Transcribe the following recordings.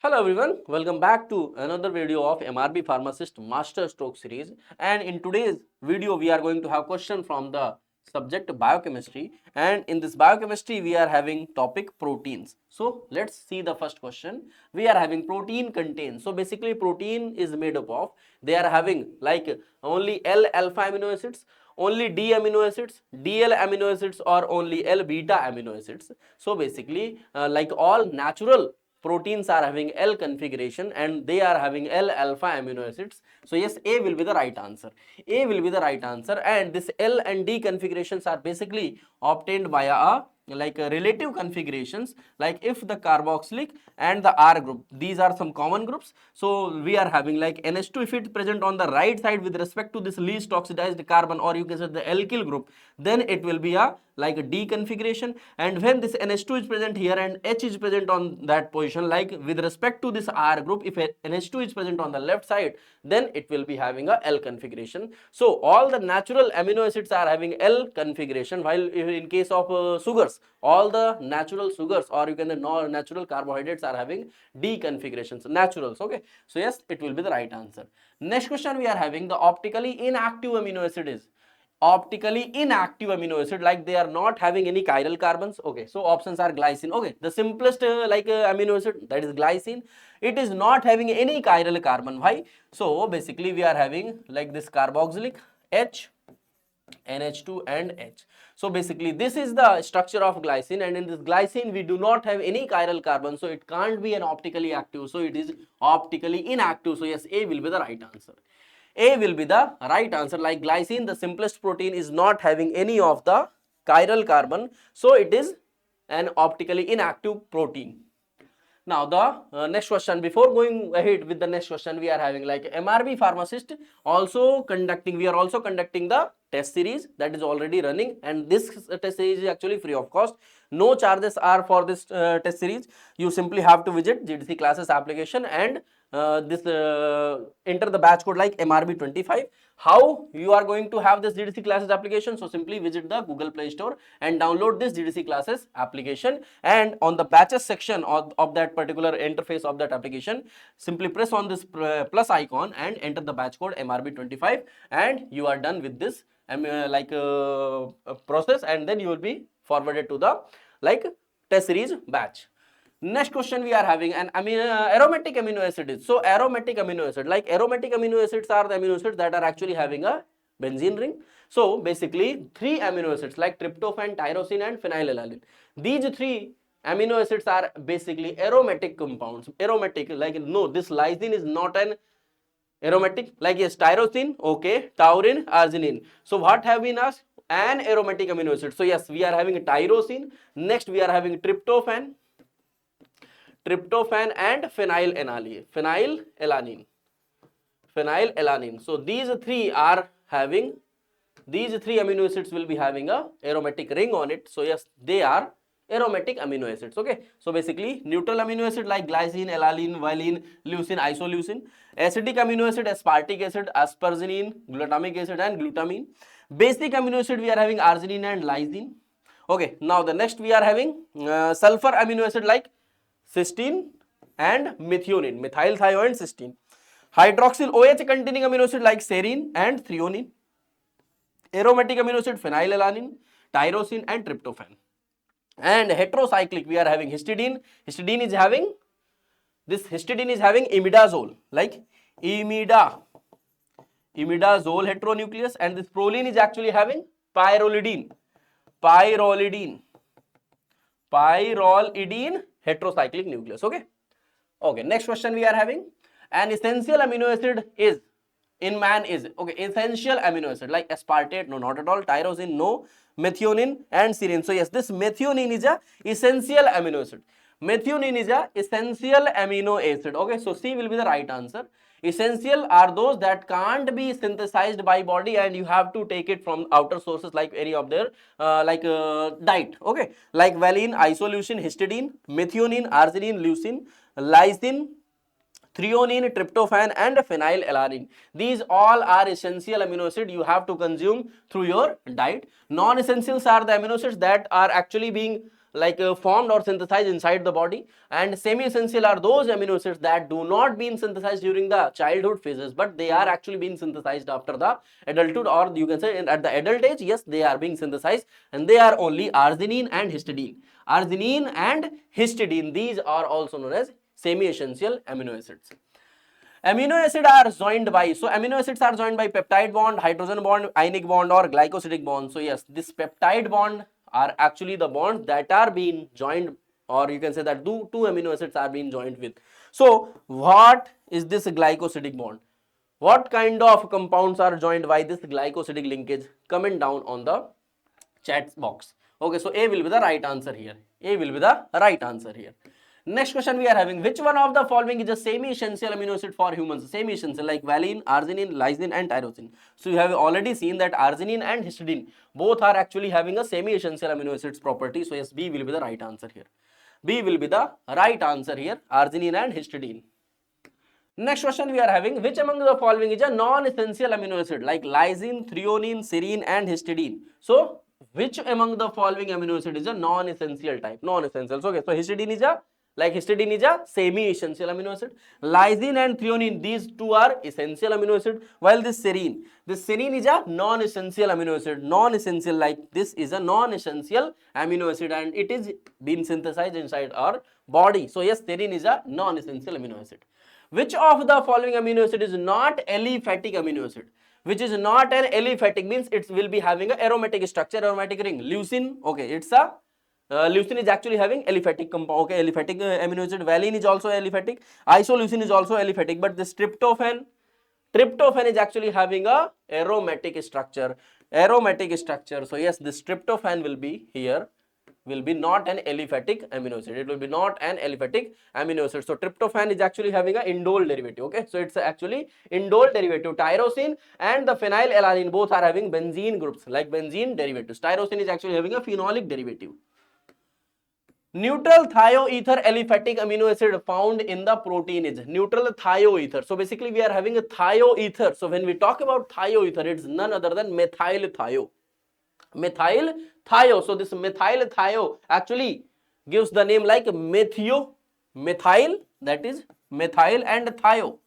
Hello everyone, welcome back to another video of Mrb Pharmacist Master Stroke series, and in today's video we are going to have question from the subject biochemistry, and in this biochemistry we are having topic proteins. So let's see the first question. We are having protein contains. So basically protein is made up of, they are having like only L alpha amino acids, only D amino acids, DL amino acids, or only L beta amino acids. So basically like all natural proteins are having L configuration and they are having L alpha amino acids. So yes, A will be the right answer. A will be the right answer, and this L and D configurations are basically obtained via a relative configurations, like if the carboxylic and the R group, these are some common groups. So we are having like NH2, if it's present on the right side with respect to this least oxidized carbon, or you can say the alkyl group, then it will be a like a D configuration. And when this NH2 is present here and H is present on that position, like with respect to this R group, if NH2 is present on the left side, then it will be having a L configuration. So all the natural amino acids are having L configuration, while in case of sugars, all the natural sugars, or you can say natural carbohydrates, are having D configurations, naturals. Okay, so yes, it will be the right answer. Next question we are having, the optically inactive amino acid is optically inactive amino acid, like they are not having any chiral carbons. Okay, so options are glycine. Okay, the simplest amino acid, that is glycine, it is not having any chiral carbon. Why? So basically we are having like this carboxylic H, NH2 and H. So basically this is the structure of glycine, and in this glycine we do not have any chiral carbon, so it can't be an optically active, so it is optically inactive. So yes, A will be the right answer. A will be the right answer. Like glycine, the simplest protein, is not having any of the chiral carbon, so it is an optically inactive protein. Now the next question, before going ahead with the next question, we are having like Mrb Pharmacist also conducting, we are also conducting the test series that is already running, and this test series is actually free of cost. No charges are for this test series. You simply have to visit GDC classes application and enter the batch code like Mrb25. How you are going to have this GDC classes application? So simply visit the Google Play Store and download this GDC classes application, and on the batches section of that particular interface of that application, simply press on this plus icon and enter the batch code Mrb25, and you are done with this process, and then you will be forwarded to the test series batch. Next question we are having an aromatic amino acid. So aromatic amino acid, like aromatic amino acids are the amino acids that are actually having a benzene ring. So basically three amino acids like tryptophan, tyrosine and phenylalanine, these three amino acids are basically aromatic compounds. Aromatic, like no, this lysine is not an aromatic, like yes, tyrosine, okay, taurine, arginine. So what have been asked? An aromatic amino acid. So yes, we are having tyrosine. Next we are having tryptophan and phenylalanine. So these three amino acids will be having a aromatic ring on it. So yes, they are aromatic amino acids. Okay, so basically neutral amino acid like glycine, alanine, valine, leucine, isoleucine. Acidic amino acid, aspartic acid, asparagine, glutamic acid and glutamine. Basic amino acid we are having arginine and lysine. Okay, now the next we are having sulfur amino acid like cysteine and methionine, methyl thioane cysteine. Hydroxyl OH containing amino acid like serine and threonine. Aromatic amino acid phenylalanine, tyrosine and tryptophan. And heterocyclic we are having histidine. Histidine is having imidazole, like imidazole heteronucleus, and this proline is actually having pyrrolidine heterocyclic nucleus. Okay, next question we are having, an essential amino acid is in man is, okay, essential amino acid like aspartate, no, not at all, tyrosine, no, methionine and serine. So yes, this methionine is a essential amino acid. Methionine is a essential amino acid. Okay, so C will be the right answer. Essential are those that can't be synthesized by body, and you have to take it from outer sources like any of their diet. Okay, like valine, isoleucine, histidine, methionine, arginine, leucine, lysine, threonine, tryptophan and phenylalanine. These all are essential amino acids you have to consume through your diet. Non-essentials are the amino acids that are actually being formed or synthesized inside the body, and semi-essential are those amino acids that do not being synthesized during the childhood phases, but they are actually being synthesized after the adulthood, or you can say at the adult age. Yes, they are being synthesized, and they are only arginine and histidine. Arginine and histidine, these are also known as semi-essential amino acids. Amino acid are joined by, so amino acids are joined by peptide bond, hydrogen bond, ionic bond, or glycosidic bond. So yes, this peptide bond are actually the bonds that are being joined, or you can say that two amino acids are being joined with. So what is this glycosidic bond? What kind of compounds are joined by this glycosidic linkage? Comment down on the chat box. Okay, so A will be the right answer here. A will be the right answer here. Next question we are having, which one of the following is a semi-essential amino acid for humans? Semi-essential, like valine, arginine, lysine and tyrosine. So you have already seen that arginine and histidine both are actually having a semi-essential amino acids property. So yes, B will be the right answer here. B will be the right answer here, arginine and histidine. Next question we are having, which among the following is a non-essential amino acid, like lysine, threonine, serine and histidine? So which among the following amino acid is a non-essential type? Non-essential. Okay, so histidine is a semi-essential amino acid. Lysine and threonine, these two are essential amino acid, while this serine is a non-essential amino acid. Non-essential, like this is a non-essential amino acid, and it is being synthesized inside our body. So yes, serine is a non-essential amino acid. Which of the following amino acid is not aliphatic amino acid? Which is not an aliphatic means it will be having a aromatic structure, aromatic ring. Leucine, okay, it's a leucine is actually having aliphatic compound, okay, aliphatic amino acid. Valine is also aliphatic. Isoleucine is also aliphatic, but this tryptophan is actually having a aromatic structure. Aromatic structure. So yes, this tryptophan will be here, will be not an aliphatic amino acid. It will be not an aliphatic amino acid. So tryptophan is actually having a indole derivative. Okay, so it's actually indole derivative. Tyrosine and the phenylalanine both are having benzene groups, like benzene derivatives. Tyrosine is actually having a phenolic derivative. Neutral thioether aliphatic amino acid found in the protein is neutral thioether. So basically we are having a thioether. So when we talk about thioether, it's none other than methyl thio. Methyl thio. So this methyl thio actually gives the name like methyl, that is methyl and thio.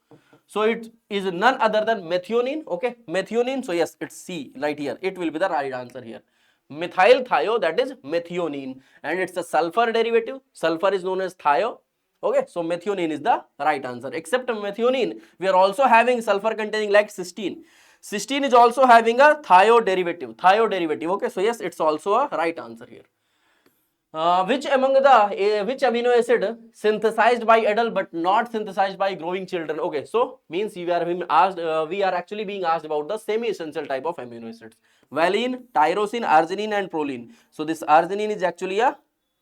So it is none other than methionine. Okay, methionine. So yes, it's C right here. It will be the right answer here. Methyl thio, that is methionine, and it's a sulfur derivative. Sulfur is known as thio. Okay, so methionine is the right answer. Except methionine, we are also having sulfur containing like cysteine. Cysteine is also having a thio derivative. Okay, so yes, it's also a right answer here. Which amino acid synthesized by adult but not synthesized by growing children? Okay, so means we are actually being asked about the semi-essential type of amino acids. Valine, tyrosine, arginine and proline. So this arginine is actually a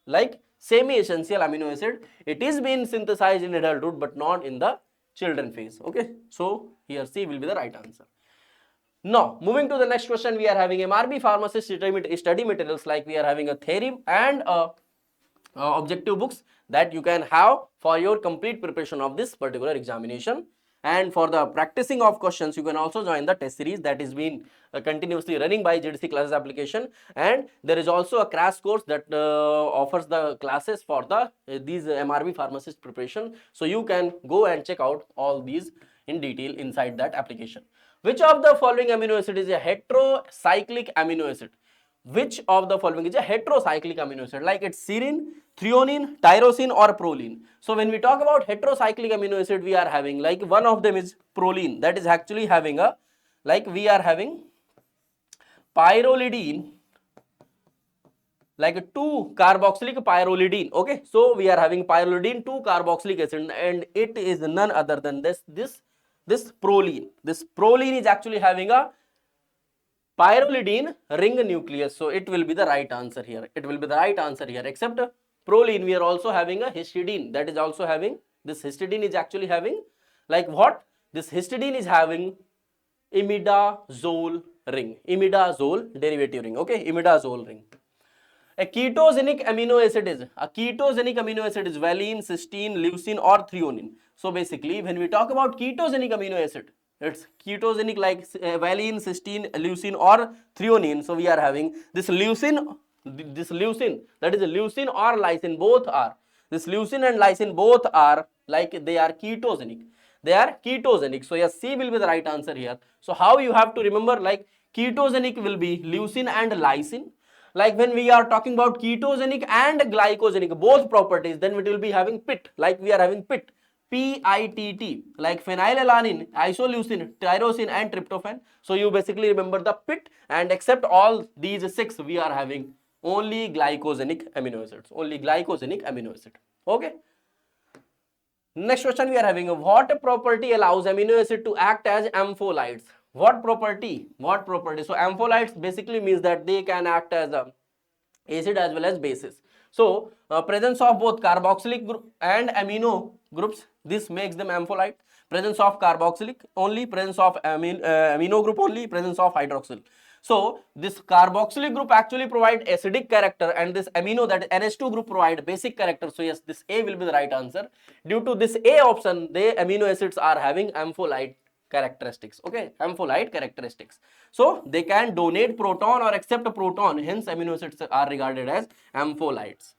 like semi-essential amino acid. It is being synthesized in adulthood but not in the children phase. Okay, so here C will be the right answer. Now, moving to the next question, we are having Mrb Pharmacist study materials, like we are having a theory and objective books that you can have for your complete preparation of this particular examination. And for the practicing of questions, you can also join the test series that is being continuously running by JDC Classes application. And there is also a crash course that offers the classes for the these Mrb Pharmacist preparation. So you can go and check out all these in detail inside that application. Which of the following amino acid is a heterocyclic amino acid? Which of the following is a heterocyclic amino acid? Like it's serine, threonine, tyrosine or proline. So when we talk about heterocyclic amino acid, we are having like one of them is proline. That is actually having a, like we are having pyrrolidine, like a 2-carboxylic pyrrolidine. Okay, so we are having pyrrolidine 2-carboxylic acid, and it is none other than this proline. This proline is actually having a pyrrolidine ring nucleus. So it will be the right answer here. It will be the right answer here. Except proline, we are also having a histidine. That is also having, this histidine is actually having like what? This histidine is having imidazole ring. Imidazole derivative ring. Okay, imidazole ring. A ketogenic amino acid is valine, cysteine, leucine or threonine. So basically when we talk about ketogenic amino acid, it's ketogenic like valine, cysteine, leucine or threonine. So we are having this leucine this leucine, that is leucine or lysine, both are, this leucine and lysine both are like they are ketogenic. They are ketogenic. So yes, C will be the right answer here. So how you have to remember, like ketogenic will be leucine and lysine. Like when we are talking about ketogenic and glycogenic, both properties, then it will be having PIT, like we are having PIT. PITT, like phenylalanine, isoleucine, tyrosine and tryptophan. So you basically remember the PIT, and except all these 6 we are having only glycogenic amino acids, only glycogenic amino acid. Okay. Next question we are having, what property allows amino acid to act as ampholytes? What property? What property? So ampholytes basically means that they can act as a acid as well as bases. So presence of both carboxylic group and amino groups, this makes them ampholyte. Presence of carboxylic only, presence of amino group only, presence of hydroxyl. So this carboxylic group actually provide acidic character, and this amino, that NH2 group, provide basic character. So yes, this A will be the right answer. Due to this A option, the amino acids are having ampholyte characteristics. Okay, ampholyte characteristics. So they can donate proton or accept a proton, hence amino acids are regarded as ampholytes.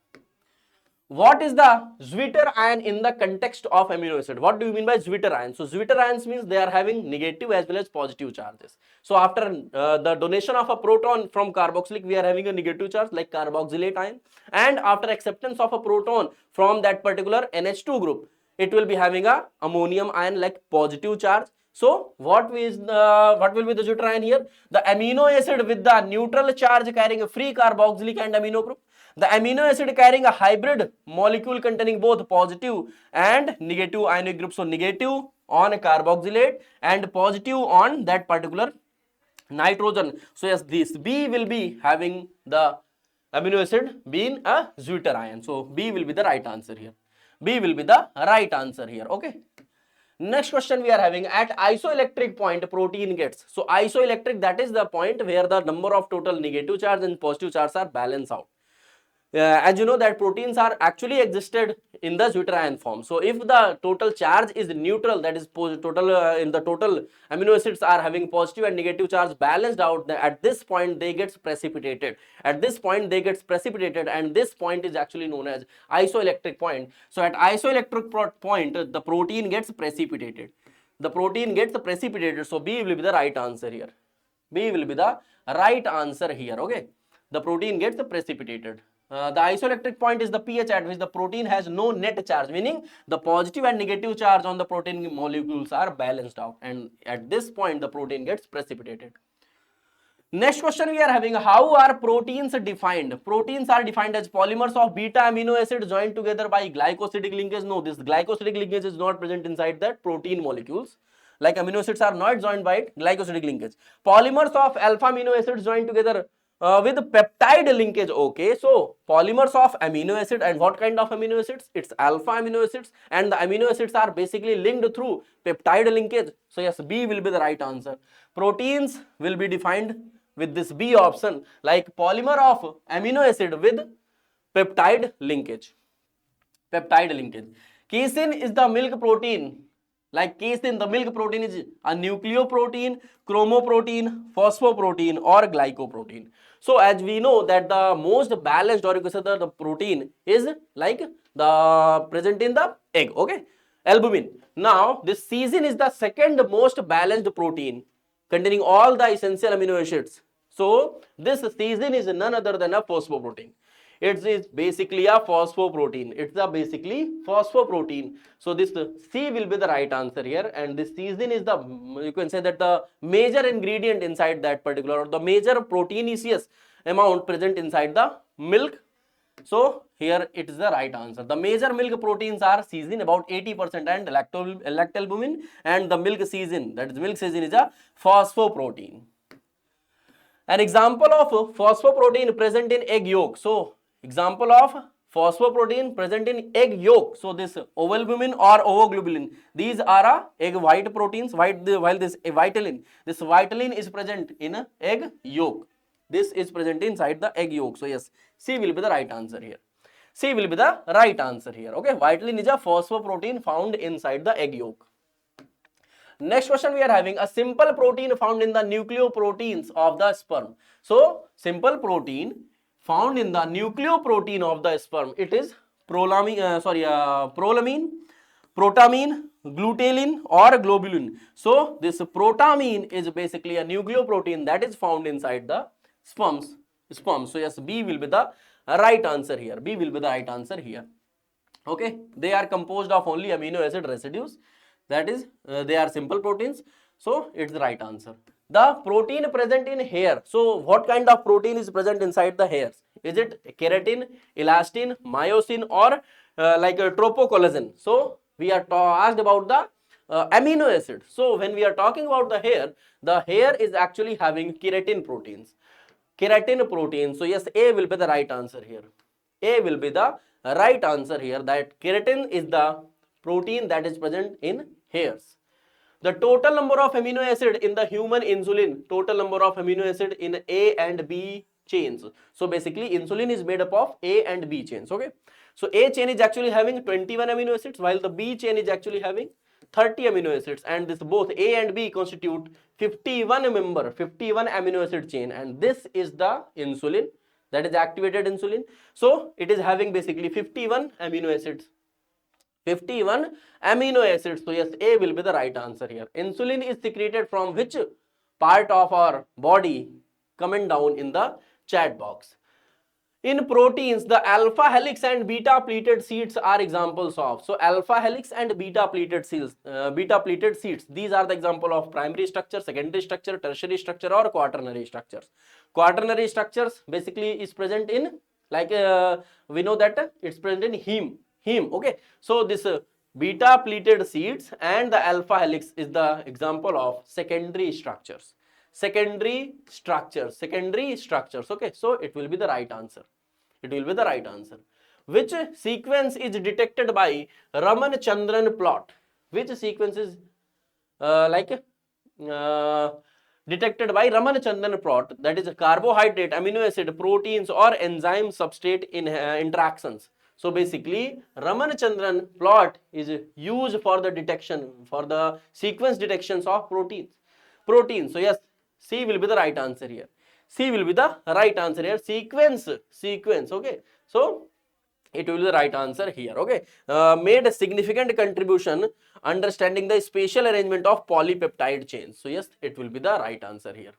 What is the zwitterion in the context of amino acid? What do you mean by zwitterion? So zwitterions means they are having negative as well as positive charges. So after the donation of a proton from carboxylic, we are having a negative charge like carboxylate ion, and after acceptance of a proton from that particular NH2 group, it will be having a ammonium ion like positive charge. So what will be the zwitterion here? The amino acid with the neutral charge carrying a free carboxylic and amino group. The amino acid carrying a hybrid molecule containing both positive and negative ionic group. So negative on a carboxylate and positive on that particular nitrogen. So yes, this B will be having the amino acid being a zwitterion. So B will be the right answer here. B will be the right answer here. Okay. Next question we are having, at isoelectric point protein gets. So isoelectric, that is the point where the number of total negative charge and positive charge are balanced out. As you know that proteins are actually existed in the zwitterion form. So if the total charge is neutral, that is total in the total amino acids are having positive and negative charge balanced out, at this point they gets precipitated. At this point they gets precipitated, and this point is actually known as isoelectric point. So at isoelectric point the protein gets precipitated. The protein gets precipitated. So B will be the right answer here. B will be the right answer here. Okay. The protein gets precipitated. The isoelectric point is the pH at which the protein has no net charge, meaning the positive and negative charge on the protein molecules are balanced out, and at this point the protein gets precipitated. Next question we are having, how are proteins defined? Proteins are defined as polymers of beta amino acid joined together by glycosidic linkage. No, this glycosidic linkage is not present inside that protein molecules. Like amino acids are not joined by glycosidic linkage. Polymers of alpha amino acids joined together with peptide linkage. Okay, so polymers of amino acid, and what kind of amino acids? It's alpha amino acids, and the amino acids are basically linked through peptide linkage. So yes, B will be the right answer. Proteins will be defined with this B option, like polymer of amino acid with peptide linkage. Peptide linkage. Casein is the milk protein. Like casein, the milk protein is a nucleoprotein, chromoprotein, phosphoprotein or glycoprotein. So as we know that the most balanced, or you can say the protein is like the present in the egg. Okay, albumin. Now this casein is the second most balanced protein containing all the essential amino acids. So this casein is none other than a phosphoprotein. It is basically a phosphoprotein. It's a basically phosphoprotein. So this C will be the right answer here, and this casein is the, you can say that the major ingredient inside that particular, or the major proteinaceous amount present inside the milk. So here it is the right answer. The major milk proteins are casein about 80% and lactalbumin, and the milk casein, that is milk casein, is a phosphoprotein. An example of phosphoprotein present in egg yolk. So example of phosphoprotein present in egg yolk. So this ovalbumin or ovoglobulin, these are egg white proteins, while this vitelline is present in egg yolk. This is present inside the egg yolk. So yes, C will be the right answer here. C will be the right answer here. Okay, vitelline is a phosphoprotein found inside the egg yolk. Next question we are having, a simple protein found in the nucleoproteins of the sperm. So simple protein found in the nucleoprotein of the sperm. It is prolamine, protamine, glutealin or globulin. So this protamine is basically a nucleoprotein that is found inside the sperm. So yes, B will be the right answer here. B will be the right answer here. Okay, they are composed of only amino acid residues, that is they are simple proteins, so it's the right answer. The protein present in hair, so what kind of protein is present inside the hairs? Is it keratin, elastin, myosin or like a tropocollagen? So we are asked about the amino acid. So when we are talking about the hair is actually having keratin proteins. So yes, A will be the right answer here. A will be the right answer here, that keratin is the protein that is present in hairs. The total number of amino acid in the human insulin, total number of amino acid in A and B chains. So basically insulin is made up of A and B chains. Okay, so A chain is actually having 21 amino acids while the B chain is actually having 30 amino acids, and this both A and B constitute 51 amino acid chain, and this is the insulin, that is activated insulin. So it is having basically 51 amino acids. 51 amino acids. So yes, A will be the right answer here. Insulin is secreted from which part of our body? Comment down in the chat box. In proteins, the alpha helix and beta pleated sheets are examples of. So alpha helix and beta pleated sheets, these are the example of primary structure, secondary structure, tertiary structure or quaternary structures. Quaternary structures basically is present in, like we know that it's present in heme. Okay, so this beta pleated sheets and the alpha helix is the example of secondary structures. Okay, so it will be the right answer. Which sequence is detected by Raman-Chandran plot? Which sequence is detected by Raman-Chandran plot, that is carbohydrate, amino acid, proteins or enzyme substrate in interactions? So basically Raman-Chandran plot is used for the detection, for the sequence detections of proteins. So yes, C will be the right answer here. Sequence. Okay, so it will be the right answer here. Okay, made a significant contribution understanding the spatial arrangement of polypeptide chains. So yes, it will be the right answer here.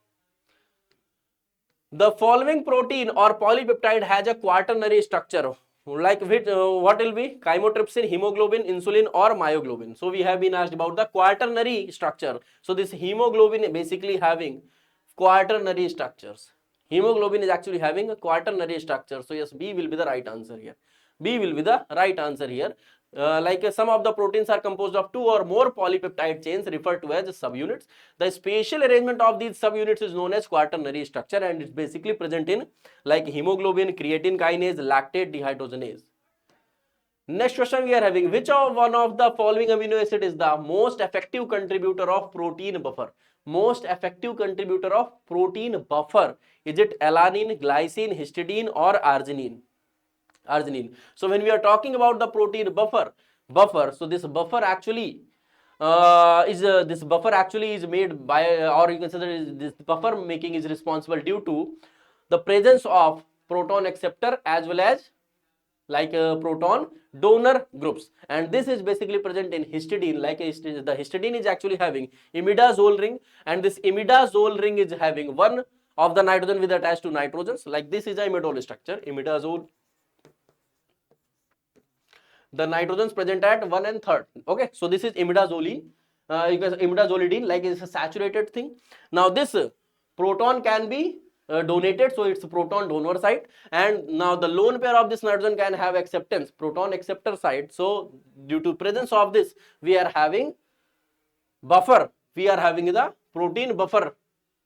The following protein or polypeptide has a quaternary structure, like which what will be? Chymotrypsin, hemoglobin, insulin or myoglobin. So we have been asked about the quaternary structure. So this hemoglobin basically having quaternary structures. Hemoglobin is actually having a quaternary structure. So yes, B will be the right answer here. Like some of the proteins are composed of 2 or more polypeptide chains referred to as subunits. The spatial arrangement of these subunits is known as quaternary structure, and it's basically present in like hemoglobin, creatine kinase, lactate dehydrogenase. Next question we are having, which of one of the following amino acid is the most effective contributor of protein buffer? Is it alanine, glycine, histidine or arginine? So when we are talking about the protein buffer, so this buffer actually is made by, or you can say that this buffer making is responsible due to the presence of proton acceptor as well as like proton donor groups, and this is basically present in histidine. Like the histidine is actually having imidazole ring, and this imidazole ring is having one of the nitrogen with attached to nitrogens. Like this is a imidazole structure, imidazole. The nitrogens present at 1 and 3rd. Okay, so this is imidazoline, imidazolidine, like it's a saturated thing. Now this proton can be donated, so it's a proton donor site, and now the lone pair of this nitrogen can have acceptance, proton acceptor site. So due to presence of this, we are having buffer, the protein buffer.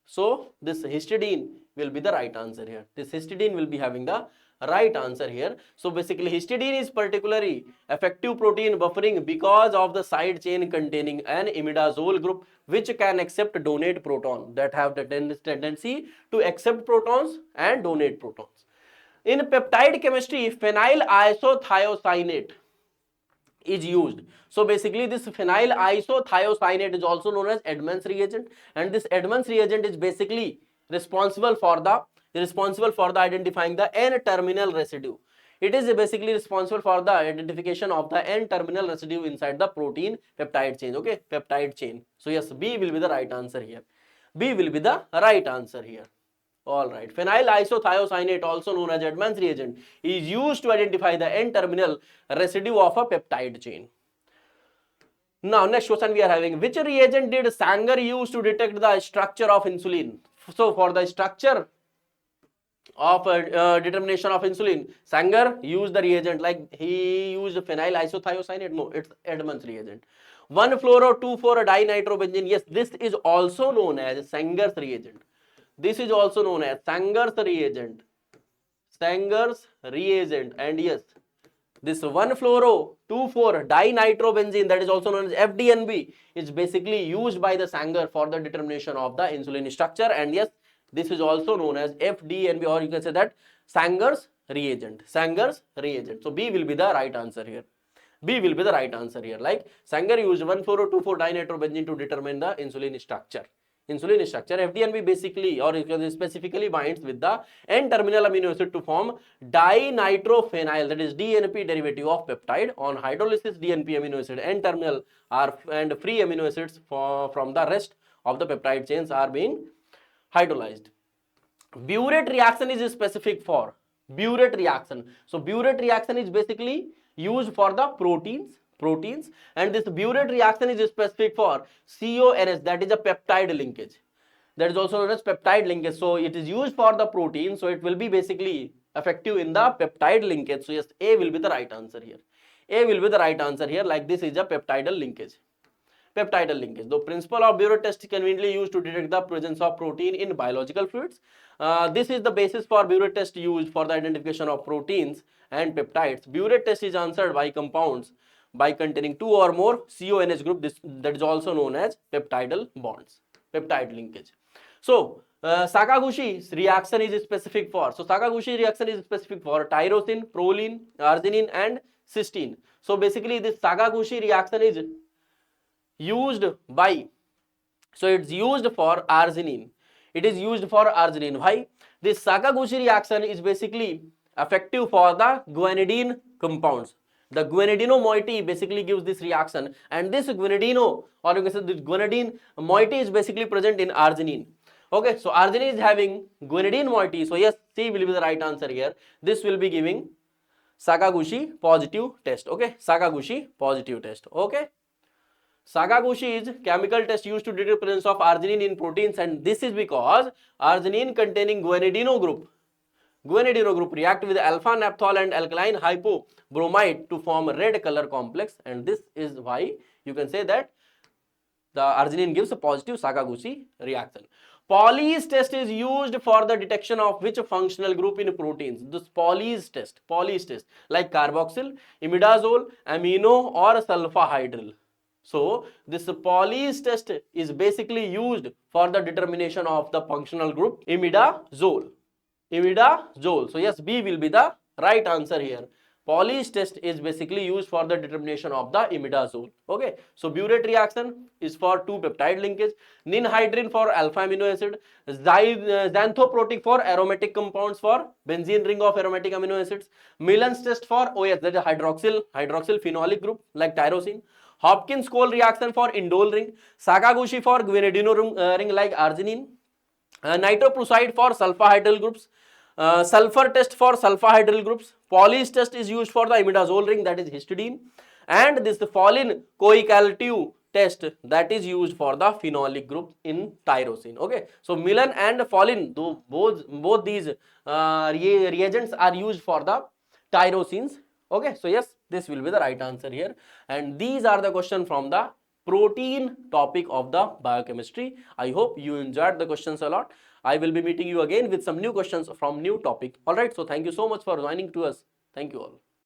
So this histidine will be the right answer here. This histidine will be having the right answer here. So basically histidine is particularly effective protein buffering because of the side chain containing an imidazole group which can accept donate proton, that have the tendency to accept protons and donate protons. In peptide chemistry, phenyl isothiocyanate is used. So basically this phenyl isothiocyanate is also known as Edmonds reagent, and this Edmonds reagent is basically responsible for the responsible for the identifying the N-terminal residue. It is basically responsible for the identification of the N-terminal residue inside the protein peptide chain. Okay, peptide chain. So yes, B will be the right answer here. B will be the right answer here. All right. Phenyl isothiocyanate, also known as Edmonds reagent, is used to identify the N-terminal residue of a peptide chain. Now, next question we are having: which reagent did Sanger use to detect the structure of insulin? So, for the structure of determination of insulin, Sanger used the reagent, like he used phenyl isothiocyanate. No, it's Edmonds reagent. 1-fluoro-2,4-dinitrobenzene. Yes, this is also known as Sanger's reagent. This is also known as Sanger's reagent. Sanger's reagent. And yes, this 1-fluoro-2,4-dinitrobenzene, that is also known as FDNB, is basically used by the Sanger for the determination of the insulin structure. And yes, this is also known as FDNB, or you can say that Sanger's reagent. Sanger's reagent. So B will be the right answer here. B will be the right answer here. Like Sanger used 1-fluoro-2,4-dinitrobenzene to determine the insulin structure. Insulin structure. FDNB basically, or specifically, binds with the N-terminal amino acid to form dinitrophenyl, that is DNP derivative of peptide. On hydrolysis, DNP amino acid N-terminal and free amino acids from the rest of the peptide chains are being hydrolyzed. Burette reaction is specific for burette reaction. So burette reaction is basically used for the proteins, and this burette reaction is specific for CONS, that is a peptide linkage. That is also known as peptide linkage. So it is used for the protein, so it will be basically effective in the peptide linkage. So yes, A will be the right answer here. A will be the right answer here, like this is a peptidal linkage. Peptidal linkage. The principle of burette test is conveniently used to detect the presence of protein in biological fluids. This is the basis for burette test used for the identification of proteins and peptides. Burette test is answered by compounds by containing 2 or more CONH group. That is also known as peptidal bonds, peptide linkage. So Sakaguchi's reaction is specific for. So Sakaguchi reaction is specific for tyrosine, proline, arginine, and cysteine. So basically, this Sakaguchi reaction is used by. So it's used for arginine. It is used for arginine. Why? This Sakaguchi reaction is basically effective for the guanidine compounds. The guanidino moiety basically gives this reaction, and this guanidino, or you can say this guanidine moiety, is basically present in arginine. Okay, so arginine is having guanidine moiety. So yes, C will be the right answer here. This will be giving Sakaguchi positive test. Okay, Sakaguchi positive test. Okay. Sakaguchi is chemical test used to detect presence of arginine in proteins, and this is because arginine containing guanidino group react with alpha naphthol and alkaline hypobromide to form a red color complex, and this is why you can say that the arginine gives a positive Sakaguchi reaction. Poly's test is used for the detection of which functional group in proteins? This Poly's test, like carboxyl, imidazole, amino, or sulfahydryl. So this Poly's test is basically used for the determination of the functional group imidazole. So yes, B will be the right answer here. Poly's test is basically used for the determination of the imidazole. Okay, so burette reaction is for 2 peptide linkage, ninhydrin for alpha amino acid, xanthoprotic for aromatic compounds for benzene ring of aromatic amino acids, Millen's test for OH, that is hydroxyl phenolic group like tyrosine, Hopkins-Cole reaction for indole ring, Sakaguchi for guanidino ring like arginine, nitroprusside for sulfahydryl groups, sulfur test for sulfahydryl groups, Poly's test is used for the imidazole ring, that is histidine, and this the Follin-Coe-Calteu test, that is used for the phenolic group in tyrosine. Okay, so Millen and Follin, both these reagents are used for the tyrosines. Okay, so yes, this will be the right answer here, and these are the questions from the protein topic of the biochemistry. I hope you enjoyed the questions a lot. I will be meeting you again with some new questions from new topic. Alright, so thank you so much for joining to us. Thank you all.